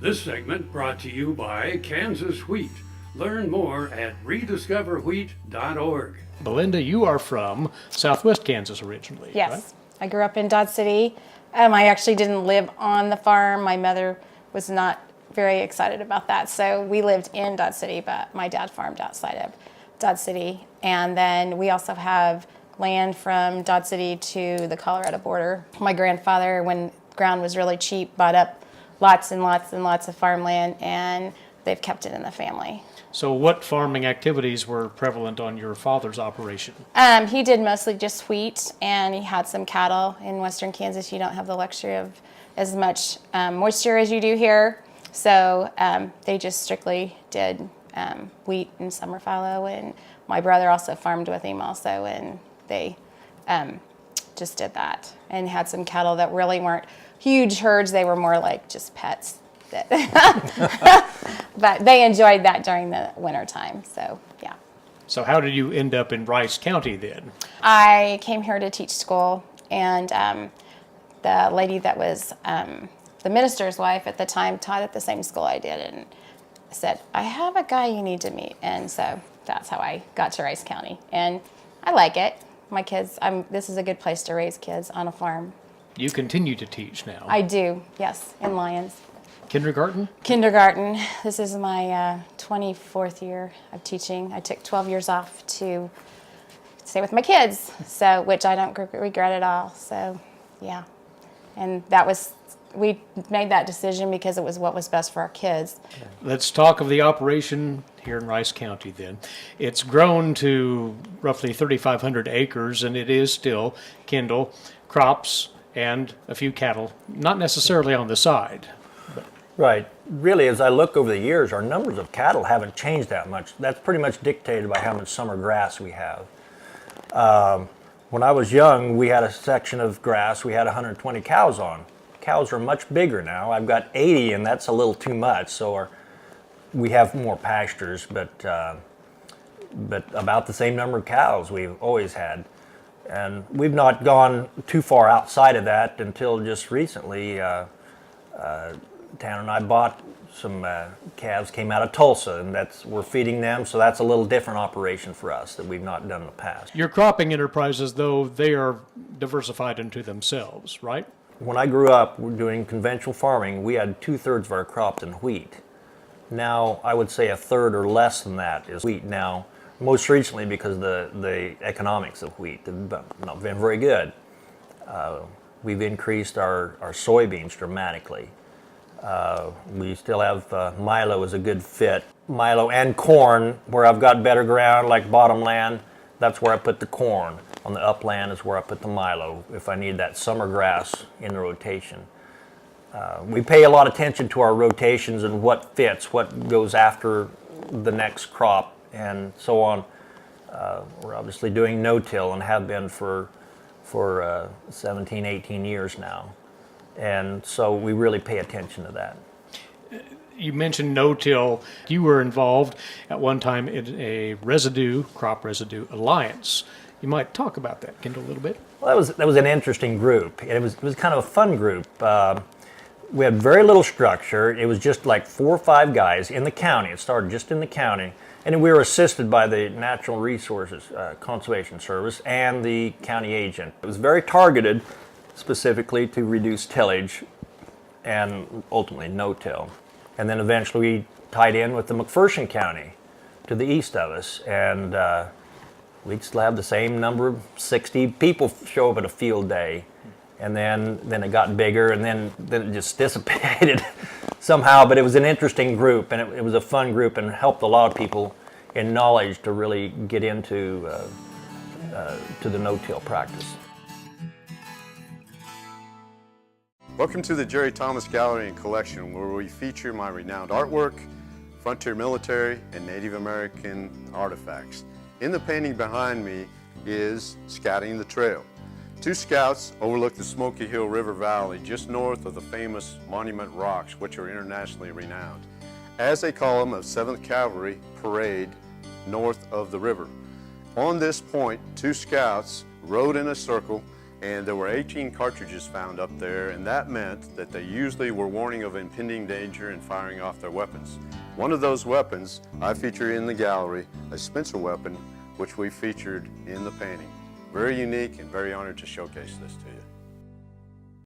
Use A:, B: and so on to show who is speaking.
A: This segment brought to you by Kansas Wheat. Learn more at rediscoverwheat.org.
B: Belinda, you are from Southwest Kansas originally,
C: Yes.
B: right?
C: I grew up in Dodge City. I actually didn't live on the farm. My mother was not very excited about that. So we lived in Dodge City, but my dad farmed outside of Dodge City. And then we also have land from Dodge City to the Colorado border. My grandfather, when ground was really cheap, bought up lots and lots and lots of farmland, and they've kept it in the family.
B: So what farming activities were prevalent on your father's operation?
C: He did mostly just wheat, and he had some cattle. In western Kansas, you don't have the luxury of as much moisture as you do here. So they just strictly did wheat and summer fallow, and my brother also farmed with him also, and they just did that and had some cattle that really weren't huge herds. They were more like just pets. But they enjoyed that during the winter time, so yeah.
B: So how did you end up in Rice County then?
C: I came here to teach school, and the lady that was the minister's wife at the time taught at the same school I did, and said, I have a guy you need to meet. And so that's how I got to Rice County, and I like it. My kids, this is a good place to raise kids on a farm.
B: You continue to teach now.
C: I do, yes, in Lyons.
B: Kindergarten?
C: Kindergarten. This is my 24th year of teaching. I took 12 years off to stay with my kids, so which I don't regret at all. So, yeah, and we made that decision because it was what was best for our kids.
B: Let's talk of the operation here in Rice County then. It's grown to roughly 3,500 acres, and it is still kindle, crops, and a few cattle, not necessarily on the side.
D: Right. Really, as I look over the years, our numbers of cattle haven't changed that much. That's pretty much dictated by how much summer grass we have. When I was young, we had a section of grass we had 120 cows on. Cows are much bigger now. I've got 80, and that's a little too much, so we have more pastures, but about the same number of cows we've always had. And we've not gone too far outside of that until just recently. Tanner and I bought some calves, came out of Tulsa, and we're feeding them, so that's a little different operation for us that we've not done in the past.
B: Your cropping enterprises, though, they are diversified into themselves, right?
D: When I grew up doing conventional farming, we had 2/3 of our crop in wheat. Now, I would say 1/3 or less than that is wheat now, most recently because the economics of wheat have not been very good. We've increased our soybeans dramatically. We still have milo is a good fit. Milo and corn, where I've got better ground like bottomland, that's where I put the corn. On the upland is where I put the milo if I need that summer grass in the rotation. We pay a lot of attention to our rotations and what fits, what goes after the next crop and so on. We're obviously doing no-till and have been for 17, 18 years now. And so we really pay attention to that.
B: You mentioned no-till. You were involved at one time in a crop residue alliance. You might talk about that, Kendall, a little bit.
D: Well, that was an interesting group. It was kind of a fun group. We had very little structure. It was just like 4 or 5 guys in the county. It started just in the county. And we were assisted by the Natural Resources Conservation Service and the county agent. It was very targeted, specifically to reduce tillage and ultimately no-till. And then eventually we tied in with the McPherson County to the east of us, and we'd still have the same number of 60 people show up at a field day. And then it got bigger, and then it just dissipated somehow. But it was an interesting group, and it was a fun group, and helped a lot of people in knowledge to really get into to the no-till practice.
E: Welcome to the Jerry Thomas Gallery and Collection, where we feature my renowned artwork, frontier military, and Native American artifacts. In the painting behind me is Scouting the Trail. 2 scouts overlook the Smoky Hill River Valley just north of the famous Monument Rocks, which are internationally renowned, as a column of 7th Cavalry parade north of the river. On this point, 2 scouts rode in a circle And there were 18 cartridges found up there, and that meant that they usually were warning of impending danger and firing off their weapons. One of those weapons I feature in the gallery, a Spencer weapon, which we featured in the painting. Very unique and very honored to showcase this to you.